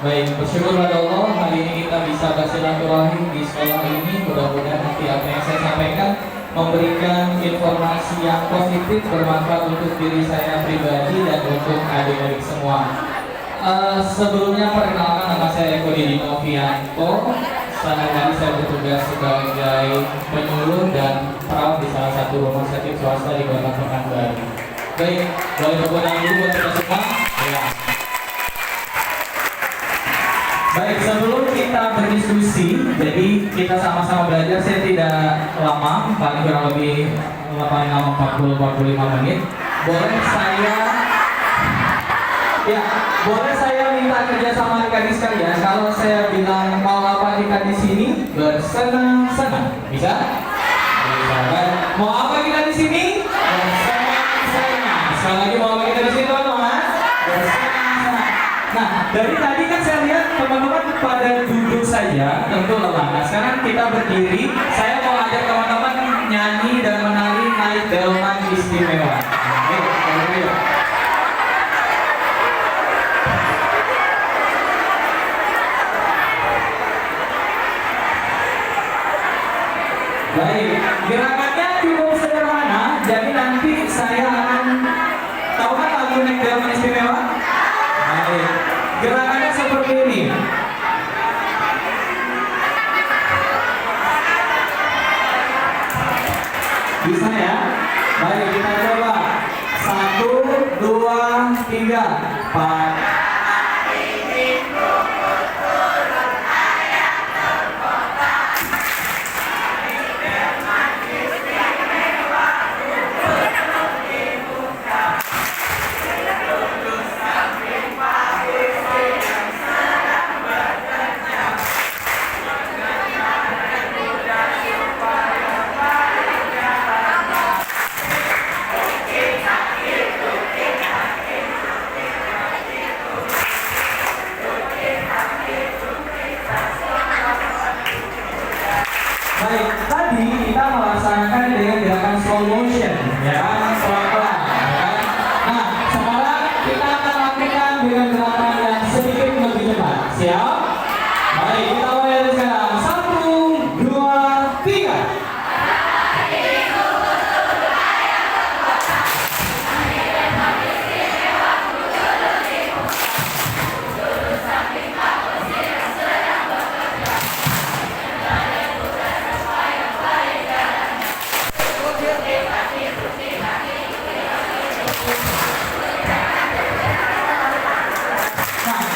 Baik, bersyukur pada Allah hari ini kita bisa bersilaturahim di sekolah ini. Mudah-mudahan nanti apa yang saya sampaikan memberikan informasi yang positif bermanfaat untuk diri saya pribadi dan untuk adik-adik semua. Sebelumnya perkenalkan, nama saya Eko Didi Novianto. Sehari-hari saya bertugas sebagai penyuluh dan perawat di salah satu rumah sakit swasta di Kota Pekanbaru. Baik, boleh tepuk tangan dulu buat kita semua. Ya. Baik, sebelum kita berdiskusi, jadi kita sama-sama belajar. Saya tidak lama, paling kurang lebih 40-45 menit. Boleh saya minta kerjasama adik-adik sekalian. Kalau saya bilang mau apa kita di sini, bersenang-senang. Bisa? Bisa. Mau apa kita di sini? Bersenang-senang. Sekali lagi, mau apa kita di sini, teman-teman? Bersenang-senang. Nah, dari tadi kan saya lihat teman-teman pada duduk saja, tentu lelah. Nah, sekarang kita berdiri. Saya mau ajak teman-teman nyanyi dan menari naik delman istimewa. Ayo. Baik, gerakannya cukup sederhana. Jadi nanti saya akan, tahu kan lagu naik delman istimewa? Baik, gerakannya seperti ini. Bisa ya? Baik, kita coba. 1, 2, 3, 4. Baik, tadi kita melaksanakan dengan gerakan slow motion, ya, pelan-pelan. Ya. Nah, sekarang kita akan lakukan dengan gerakan yang sedikit lebih cepat. Siap? Baik, kita mulai dari sekarang. 1, 2, 3.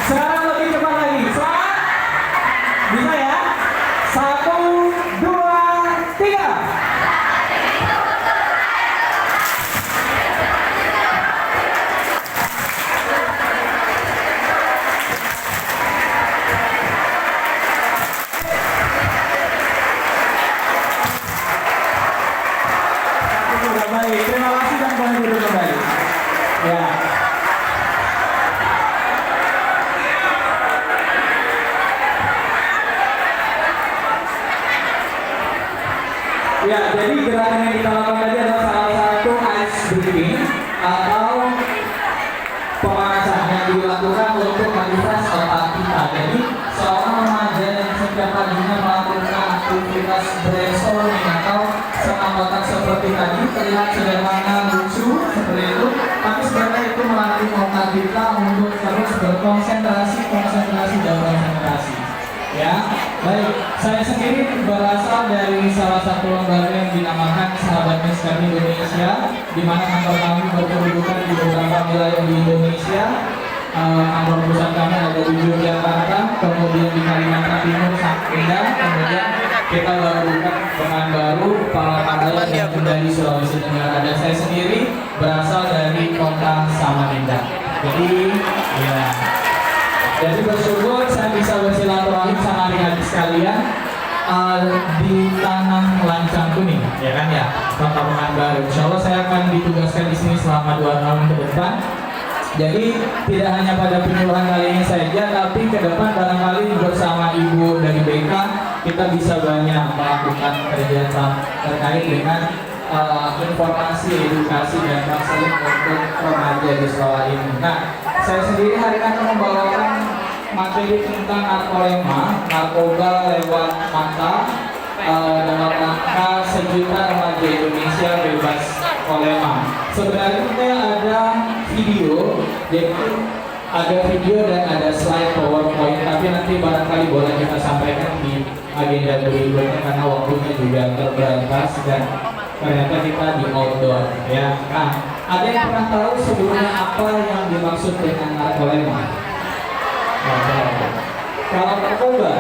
Sekarang lebih cepat lagi. Semangat. Bisa ya? 1, 2, 3. Sudah baik. Terima kasih dan boleh duduk kembali. Ya. Ya, jadi gerakan yang kita lakukan tadi adalah salah satu ice breathing atau pemanasan yang dilakukan untuk menguras otak kita. Jadi seorang remaja yang setiap paginya melakukan aktivitas brainstorming atau senam otak seperti tadi terlihat sederhana, lucu seperti itu, tapi sebenarnya itu melatih otak kita untuk terus berkonsentrasi dan konsentrasi. Ya, baik. Saya sendiri berasal dari salah satu lembaga yang dinamakan Sahabat Miskin Indonesia, di mana kantor kami berkedudukan di beberapa wilayah di Indonesia. Kantor pusat kami ada di Yogyakarta, kemudian di Kalimantan Timur, Samarinda, kemudian kita baru buka Pekanbaru, Palangkaraya, dan Kendari, Sulawesi Tenggara. Dan saya sendiri berasal dari kota Samarinda. Jadi bersyukur saya bisa bersilaturahim sama adik-adik sekalian di tanah lancang kuning, ya kan ya, Kota Pekanbaru. Insya Allah saya akan ditugaskan di sini selama 2 tahun ke depan. Jadi tidak hanya pada penyuluhan kali ini saja, tapi ke depan barangkali bersama ibu dari BK kita bisa banyak melakukan kerja terkait dengan informasi, edukasi, dan konseling untuk remaja di sekolah ini. Nah, saya sendiri hari ini akan membawakan materi tentang narkoba lewat mata dalam rangka 1 juta remaja Indonesia bebas kolema. Sebenarnya ada video, jadi ada video dan ada slide PowerPoint, tapi nanti barangkali boleh kita sampaikan di agenda berikutnya karena waktunya juga terbatas dan ternyata kita di outdoor ya. Nah, ada yang pernah tahu sebelumnya apa yang dimaksud dengan narkolema? Kalau narkoba,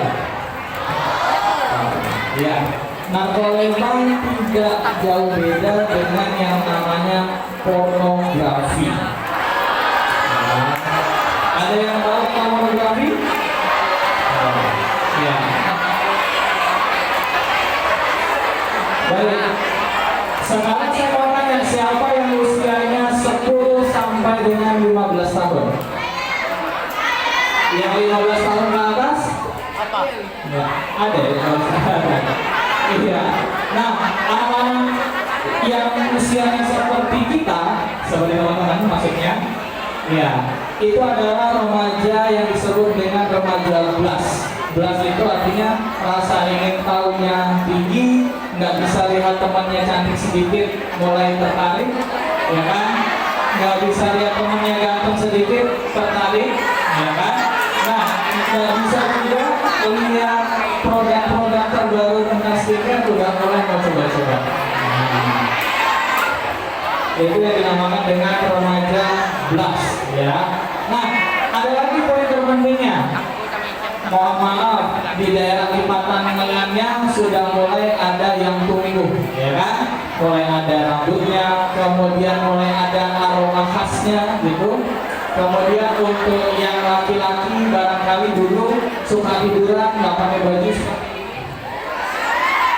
ya, narkolema tidak jauh beda dengan yang namanya pornografi. Ada yang tahu pornografi? Ya. Baik. Sekarang saya mau tanya, siapa yang usianya 10 sampai dengan 15 tahun? Yang 15 tahun ke atas? Apa? Ya, ada ya. Iya. Nah, anak-anak yang usianya seperti kita, seperti teman-teman maksudnya, ya, itu adalah remaja yang disebut dengan remaja blast. Blast itu artinya rasa ingin tahunya tinggi, nggak bisa lihat temannya cantik sedikit mulai tertarik, ya kan? Nggak bisa lihat temannya ganteng sedikit tertarik, ya kan? Nah, nggak bisa juga lihat produk-produk terbaru tentang skincare udah mulai mau coba-coba. Itu yang dinamakan dengan remaja blast, ya. Nah, ada lagi poin terpentingnya. Mohon maaf, di daerah lipatan lengannya sudah mulai ada yang tumbuh, ya kan? Mulai ada rambutnya, kemudian mulai ada aroma khasnya, gitu. Kemudian untuk yang laki-laki barangkali dulu suka tiduran nggak pakai baju,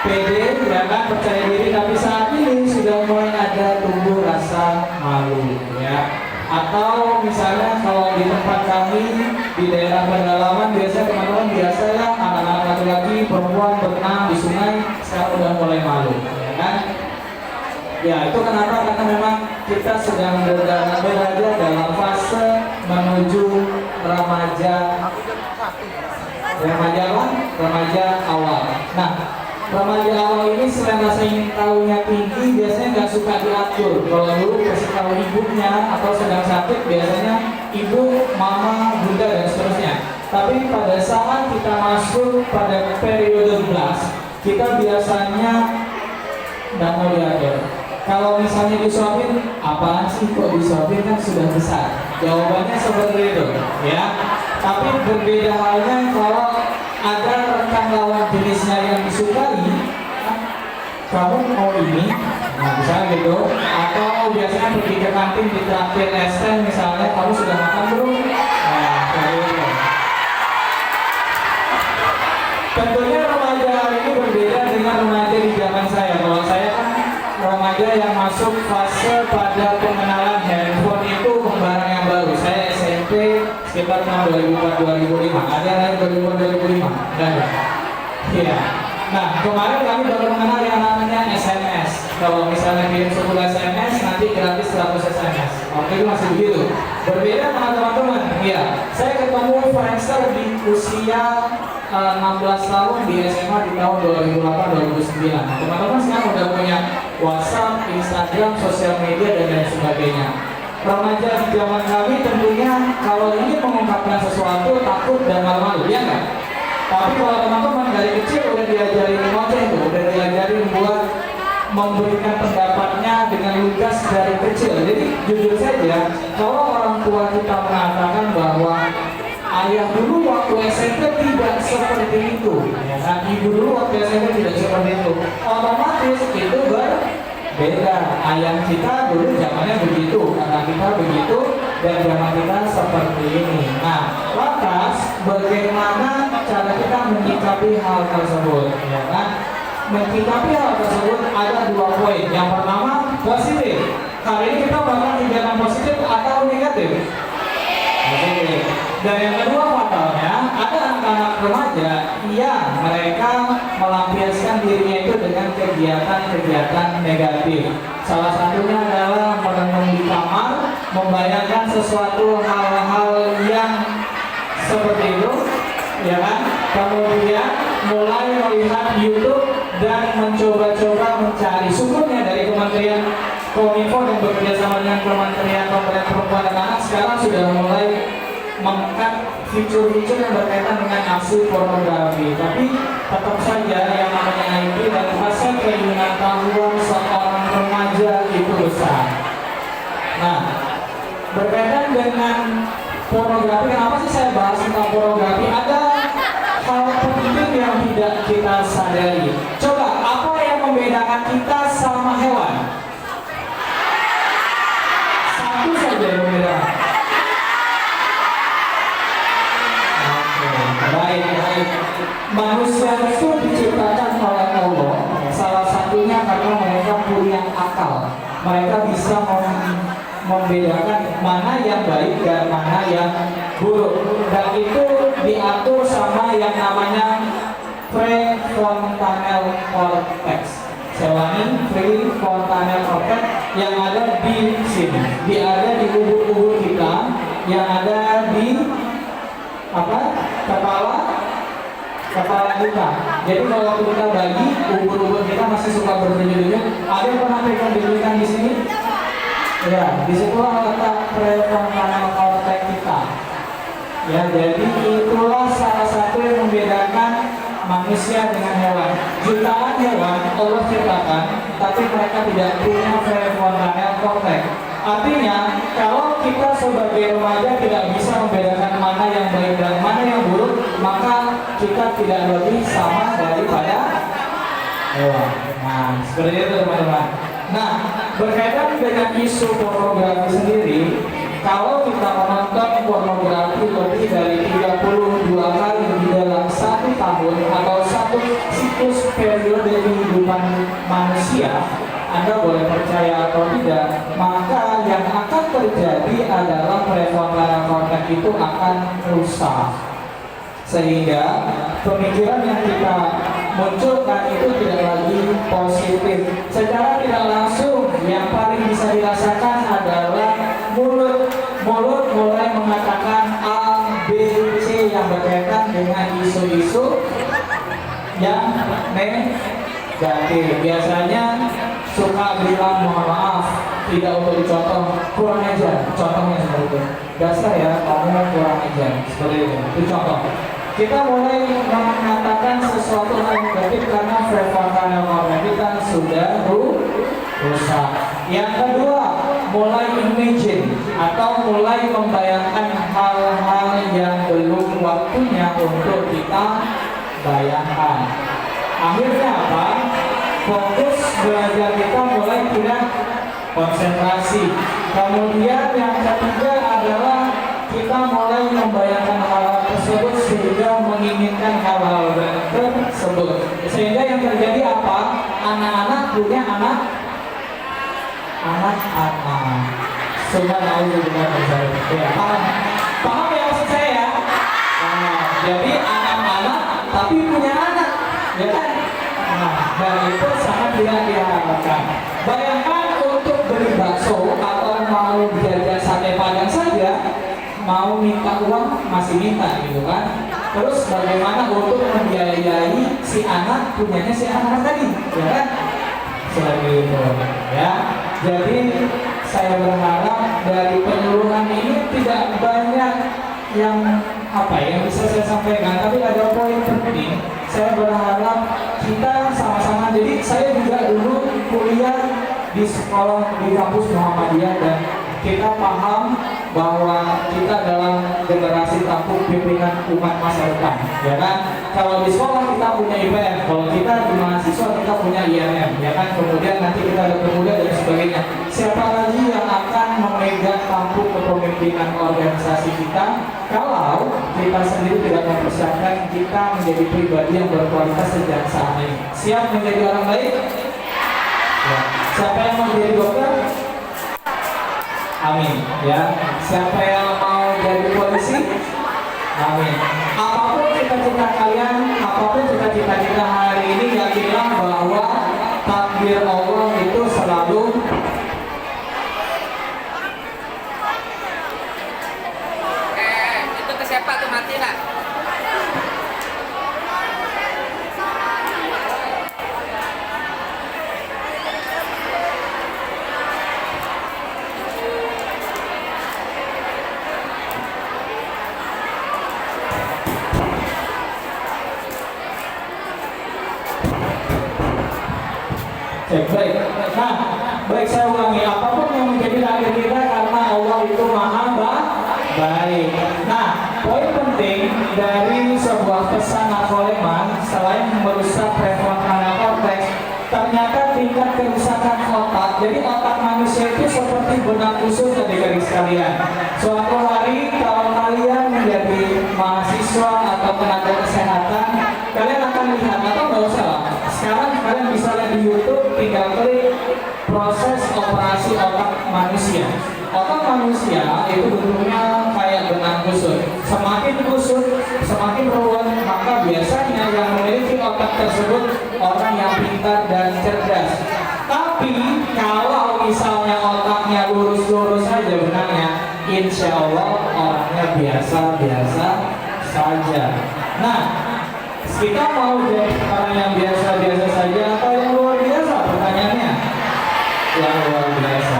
pede, ya kan, percaya diri, tapi saat ini sudah mulai ada tumbuh rasa malu, ya. Atau misalnya kalau di tempat kami di daerah pedalaman biasa teman-teman biasa ya anak-anak laki-laki perempuan berenang di sungai sekarang udah mulai malu, ya kan? Ya itu kenapa? Karena memang kita sedang berada dalam fase menuju remaja awal. Nah, remaja awal ini selain rasa ingin tahunya tinggi, biasanya nggak suka diatur. Kalau dulu kasih tahu ibunya atau sedang sakit, biasanya ibu, mama, bunda dan seterusnya. Tapi pada saat kita masuk pada periode blast, kita biasanya nggak mau diatur. Kalau misalnya disuapin, apaan sih kok disuapin, kan sudah besar. Jawabannya seperti itu, ya. Tapi berbeda halnya kalau ada rekan lawan jenisnya yang disukai, kamu mau ini, nah misalnya gitu, atau biasanya pergi ke kantin di traktir es teh misalnya, kamu sudah makan belum? Nah, kayak gitu. Tentunya remaja hari ini berbeda dengan remaja di zaman saya. Kalau saya kan remaja yang masuk fase pada pengenalan handphone itu barang yang baru. Saya SMP sekitar tahun 2004-2005. Ada yang lain 2004-2005? Enggak ada. Iya. Nah, kemarin kami baru mengenal yang namanya SMS. Kalau misalnya kirim 10 SMS, nanti gratis 100 SMS. Oke, itu masih begitu. Berbeda dengan teman-teman. Iya. Saya ketemu Friendster di usia 16 tahun di SMA di tahun 2008-2009. Teman-teman sekarang udah punya WhatsApp, Instagram, sosial media dan lain sebagainya. Remaja di zaman kami tentunya kalau ingin mengungkapkan sesuatu takut dan malu-malu, ya nggak? Tapi kalau teman-teman dari kecil udah diajarin ngoceh tuh, udah diajarin buat memberikan pendapatnya dengan lugas dari kecil. Jadi jujur saja, kalau orang tua kita mengatakan bahwa ayah dulu waktu SMP tidak seperti itu, ya kan? Ibu dulu waktu SMP tidak seperti itu, otomatis itu berbeda. Ayah kita dulu zamannya begitu, karena kita begitu, dan zaman kita seperti ini. Nah, lantas bagaimana cara kita menyikapi hal tersebut, ya kan? Menyikapi hal tersebut ada 2 poin. Yang pertama, positif. Kali ini kita bakal tindakan positif atau negatif? Positif. Dan yang kedua fatalnya, ada anak-anak remaja yang mereka melampiaskan dirinya itu dengan kegiatan-kegiatan negatif. Salah satunya adalah merenung di kamar, membayangkan sesuatu hal-hal yang seperti itu, YouTube dan mencoba-coba mencari sumbernya dari Kementerian Kominfo dan bekerja sama dengan Kementerian Pemberdayaan Perempuan dan Anak sekarang sudah mulai mengangkat fitur-fitur yang berkaitan dengan aksi pornografi. Tapi tetap saja yang namanya IP dan hasil pengetahuan seorang remaja itu besar. Nah, berkaitan dengan pornografi, kenapa sih saya bahas tentang pornografi? Ada hal penting yang tidak kita sadari. Coba, apa yang membedakan kita sama hewan? Satu saja yang membedakan. Baik. Manusia itu diciptakan oleh Allah. Salah satunya karena mereka punya akal. Mereka bisa membedakan mana yang baik dan mana yang buruk. Dan itu diatur sama yang namanya prefrontal cortex. Saya ulangi, prefrontal cortex yang ada di sini. Dia ada di ubur-ubur kita, yang ada di kepala kita. Jadi kalau kita bayi, ubur-ubur kita masih suka berdenyut-denyut. Ada yang pernah pegang denyutan di sini? Ya, disitulah letak prefrontal cortex kita. Ya, jadi itulah salah satu yang membedakan manusia dengan hewan. Jutaan hewan Allah ciptakan, tapi mereka tidak punya prefrontal cortex. Artinya, kalau kita sebagai remaja tidak bisa membedakan mana yang baik dan mana yang buruk, maka kita tidak lebih sama daripada hewan. Nah, seperti itu teman-teman. Nah, berkaitan dengan isu pornografi sendiri, kalau kita menonton pornografi lebih dari 32 kali di dalam satu tahun atau satu siklus periode kehidupan manusia, Anda boleh percaya atau tidak, maka yang akan terjadi adalah prefrontal cortex itu akan rusak. Sehingga pemikiran yang kita munculkan itu tidak lagi positif. Secara tidak langsung, yang paling bisa dirasakan adalah mulut mulai mengatakan A, B, C yang berkaitan dengan isu-isu yang negatif. Biasanya suka bilang mohon maaf, tidak untuk dicontoh, kurang ajar. Contohnya seperti itu. Dasar ya, kamu kurang ajar. Seperti itu. Itu contoh. Kita mulai mengatakan sesuatu yang negatif karena prefrontal cortex kita sudah rusak. Yang kedua, mulai imagine atau mulai membayangkan hal-hal yang belum waktunya untuk kita bayangkan. Akhirnya apa? Fokus belajar kita mulai tidak konsentrasi. Kemudian yang ketiga adalah kita mulai membayangkan hal tersebut sehingga menginginkan hal-hal tersebut. Sehingga yang terjadi apa? Anak-anak punya anak-anak. Subhanallah dengan ya, paham ya maksud saya ya? Jadi anak-anak tapi punya anak, ya kan? Dan itu sangat tidak diharapkan. Bayangkan untuk beli bakso atau mau jajan sate padang saja, mau minta uang masih minta gitu kan? Terus bagaimana untuk membiayai si anak punyanya si anak tadi, ya kan? Seperti itu, ya. Jadi saya berharap dari penyuluhan ini tidak banyak yang yang bisa saya sampaikan, tapi ada poin penting. Saya berharap kita sama-sama. Jadi saya juga dulu kuliah di sekolah di kampus Muhammadiyah dan kita paham bahwa kita dalam generasi tampuk pimpinan umat masa depan, ya kan? Kalau di sekolah kita punya IPM, kalau kita di mahasiswa kita punya IMM, ya kan? Kemudian nanti kita ada pemuda dan sebagainya. Siapa lagi yang akan memegang tampuk kepemimpinan organisasi kita kalau kita sendiri tidak mempersiapkan kita menjadi pribadi yang berkualitas sejak saat ini? Siap menjadi orang baik? Ya. Siapa yang mau jadi dokter? Amin, ya. Siapa yang mau jadi polisi? Amin. Apapun cita-cita kalian, apapun cita-cita kita hari ini, yakinlah bahwa takdir Allah itu selalu itu ke siapa tuh mati nak? Cek baik. Nah, baik saya ulangi, apapun yang menjadi takdir kita karena Allah itu maha baik. Nah, poin penting dari sebuah pesan Napoleon selain merusak prefrontal cortex, ternyata tingkat kerusakan otak. Jadi otak manusia itu seperti benang kusut adik-adik sekalian. Suatu hari kalau kalian menjadi mahasiswa atau tenaga kesehatan, kalian akan lihat atau nggak usah lah. Sekarang kalian bisa lihat di YouTube, tinggal klik proses operasi otak manusia. Otak manusia itu bentuknya kayak benang kusut. Semakin kusut, semakin ruwet, maka biasanya yang memiliki otak tersebut orang yang pintar dan cerdas. Tapi kalau misalnya otaknya lurus-lurus saja benangnya, insya Allah orangnya biasa-biasa saja. Nah, kita mau jadi orang yang biasa-biasa saja atau yang luar biasa? Pertanyaannya yang luar biasa.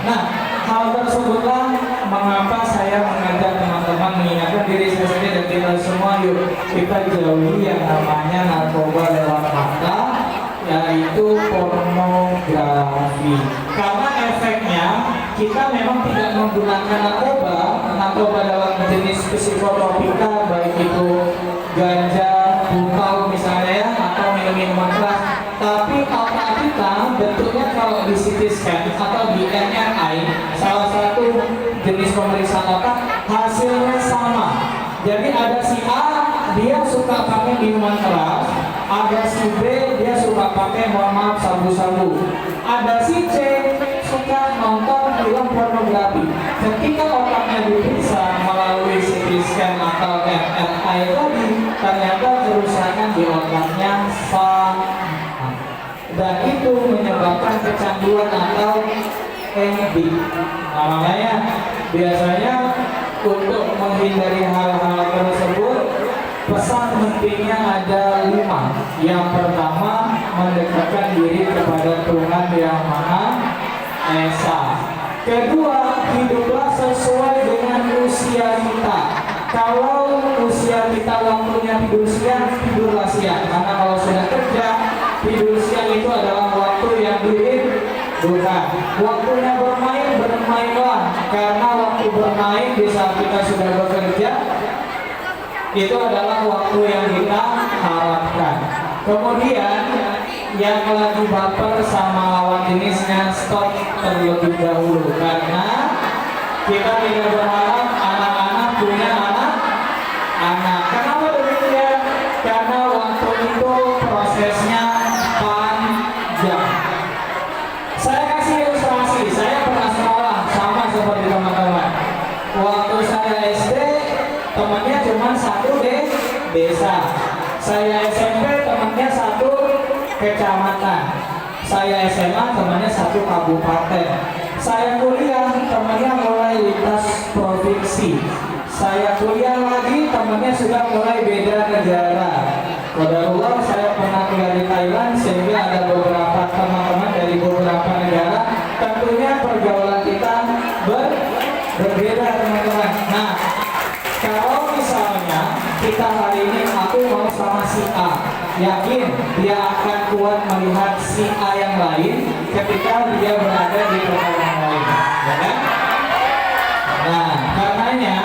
Nah, hal tersebutlah mengapa saya mengajak teman-teman mengingatkan diri saya sendiri dan kita semua, yuk kita jauhi yang namanya narkoba lewat mata, yaitu pornografi. Karena efeknya kita memang tidak menggunakan narkoba dalam jenis psikotropika, baik itu ganja, bukau misalnya ya, atau minum-minuman keras. Tapi otak kita bentuknya kalau di CT scan atau di MRI, salah satu jenis pemeriksaan otak, hasilnya sama. Jadi ada si A, dia suka pakai minuman keras, ada si B, dia suka pakai sabu-sabu, ada si C suka nonton film pornografi. Ketika otaknya diperiksa melalui CT scan atau MRI tadi, ternyata kerusakan di otaknya sama, dan itu menyebabkan kecanduan atau addict. Nah, makanya biasanya untuk menghindari hal-hal tersebut, pesan pentingnya ada 5. Yang pertama, mendekatkan diri kepada Tuhan Yang Maha Esa. Kedua, hiduplah sesuai dengan usia kita. Kalau usia kita waktunya tidur siang, tidurlah siang. Karena kalau sudah kerja, tidur siang itu adalah waktu yang bukan. Waktunya bermain, bermainlah. Karena waktu bermain di saat kita sudah bekerja, itu adalah waktu yang kita harapkan. Kemudian yang lagi baper sama lawan jenisnya, stop terlebih dahulu. Karena kita tidak berharap anak-anak punya anak. Kenapa demikian? Karena waktu itu prosesnya panjang. Saya kasih ilustrasi, saya pernah sekolah sama seperti teman-teman. Waktu saya SD, temannya cuma satu desa. Saya SMP, temannya satu kecamatan. Saya SMA, temannya satu kabupaten. Saya kuliah, temannya mulai lintas provinsi. Saya kuliah lagi, temannya sudah mulai beda negara. Qadarullah, saya pernah tinggal di Thailand, sehingga ada beberapa teman-teman dari beberapa negara. Tentunya pergaulan kita berbeda, teman-teman. Nah, kalau misalnya kita hari ini aku mau sama si A, yakin dia akan kuat melihat si A yang lain ketika dia berada di tempat yang lain, ya kan? Nah, karenanya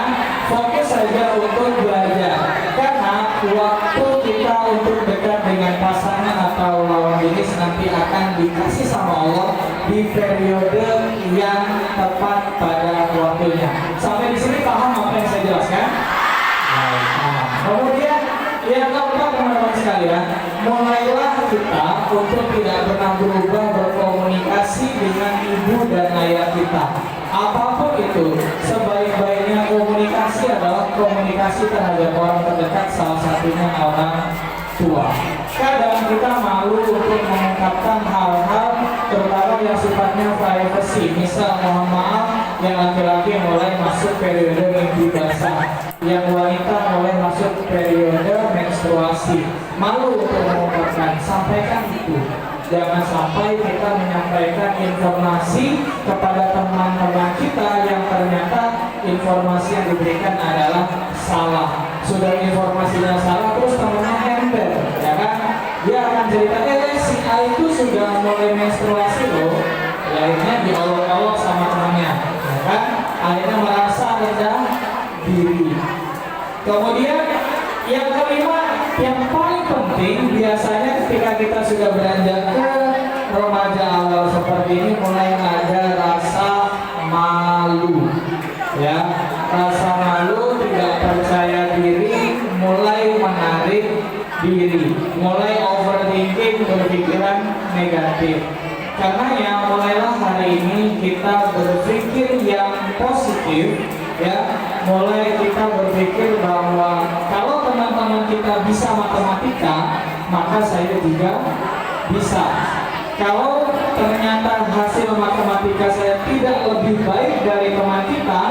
fokus saja untuk belajar. Karena waktu kita untuk dekat dengan pasangan atau lawan jenis nanti akan dikasih sama Allah di periode yang tepat pada waktunya. Sampai di sini paham apa yang saya jelaskan? Nah, kemudian yang keempat, teman-teman sekalian, mulailah kita untuk tidak pernah berubah berkomunikasi dengan ibu dan ayah kita. Apapun itu, sebaik-baiknya komunikasi adalah komunikasi terhadap orang terdekat, salah satunya orang tua. Kadang kita malu untuk mengungkapkan hal-hal terutama yang sifatnya privacy. Misal, mohon maaf, yang laki-laki mulai masuk periode minggu basah, yang wanita mulai masuk periode menstruasi. Malu untuk mengungkapkan, sampaikan itu. Jangan sampai kita menyampaikan informasi kepada teman-teman kita yang ternyata informasi yang diberikan adalah salah. Sudah informasinya salah, terus temannya ember, ya kan? Dia akan cerita, si A itu sudah mulai menstruasi loh. Ya, akhirnya diolok-olok sama temannya, ya kan? Akhirnya merasa rendah diri. Kemudian yang kelima, yang paling penting biasanya ketika kita sudah beranjak ke remaja awal seperti ini, mulai ada rasa malu, ya, rasa malu, tidak percaya diri, mulai menarik diri, mulai overthinking, berpikiran negatif. Karena mulailah hari ini kita berpikir yang positif, ya, mulai kita berpikir bahwa kalau teman-teman kita bisa matematika, maka saya juga bisa. Kalau ternyata hasil matematika saya tidak lebih baik dari teman kita,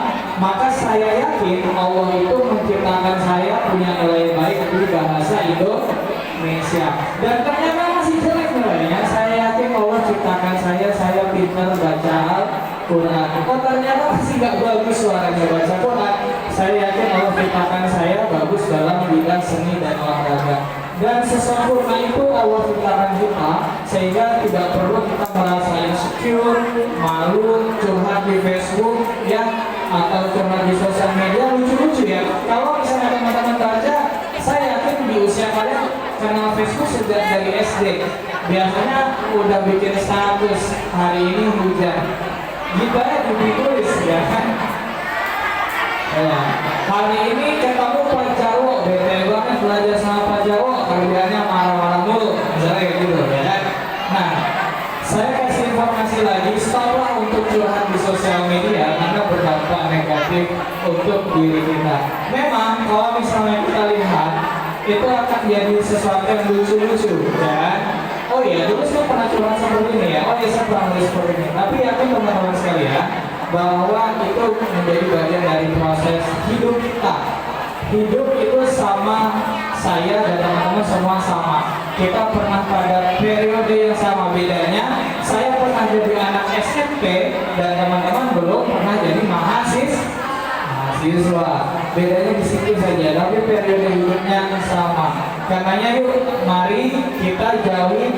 maka saya yakin Allah itu menciptakan saya punya nilai baik di bahasa Indonesia. Dan ternyata masih jelek nilainya, saya yakin Allah ciptakan saya pintar baca Al-Quran. Kok ternyata masih gak bagus suaranya baca Quran, saya yakin Allah ciptakan saya bagus dalam bidang seni dan olahraga. Dan sesempurna itu Allah ciptakan kita, sehingga tidak perlu kita merasa insecure, malu, curhat di Facebook, ya, atau curhat di sosial media. Lucu-lucu ya, kalau misalnya teman-teman baca, saya yakin di usia kalian kenal Facebook sejak dari SD. Biasanya udah bikin status, hari ini hujan, kita ditulis, ya kan? Ya. Hari ini ketemu Pak Jarwo, bete banget belajar sama Pak Jarwo, kerjanya marah-marah mulu, misalnya kayak gitu, ya kan? Nah, saya kasih informasi lagi, stoplah untuk curhat di sosial media karena berdampak negatif untuk diri kita. Memang kalau misalnya kita lihat, itu akan jadi sesuatu yang lucu-lucu, ya kan? Oh iya, dulu saya pernah curhat seperti ini ya, oh iya saya pernah nulis seperti ini, tapi yakin teman-teman sekalian bahwa itu menjadi bagian dari proses hidup kita. Hidup itu sama saya dan teman-teman semua sama. Kita pernah pada periode yang sama, bedanya saya pernah jadi anak SMP dan teman-teman belum pernah jadi mahasiswa. Bedanya di situ saja, tapi periode hidupnya sama. Karenanya yuk, mari kita jauhi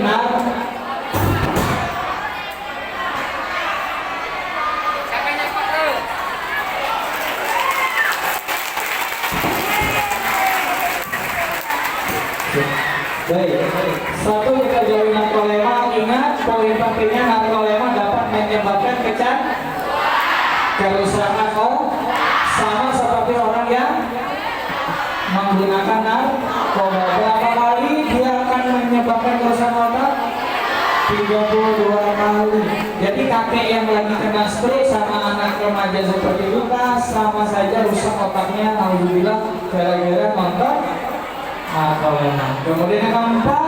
Baik, satu kita jauhi narkoba. Ingat, poin pentingnya narkoba dapat menyebabkan kerusakan sama seperti orang yang menggunakan narkoba. Berapa kali dia akan menyebabkan kerusakan otak? 32 kali. Jadi kakek yang lagi kena stroke sama anak remaja seperti Lukas sama saja rusak otaknya, alhamdulillah, gara-gara nonton. Kemudian yang keempat,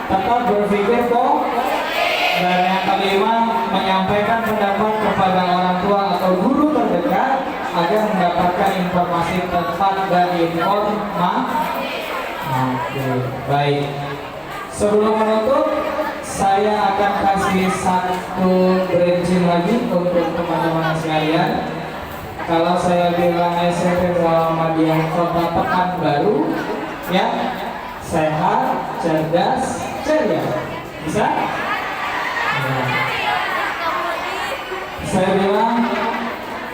tetap berpikir dan yang kelima, menyampaikan pendapat kepada orang tua atau guru terdekat agar mendapatkan informasi tepat dan baik. Sebelum menutup, saya akan kasih satu bridging lagi untuk teman-teman sekalian. Kalau saya bilang SMP Muhammadiyah Kota Pekanbaru, ya, sehat, cerdas, ceria, bisa? Ya. Saya bilang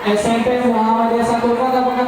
SMP Muhammadiyah 1 Kota Pekanbaru.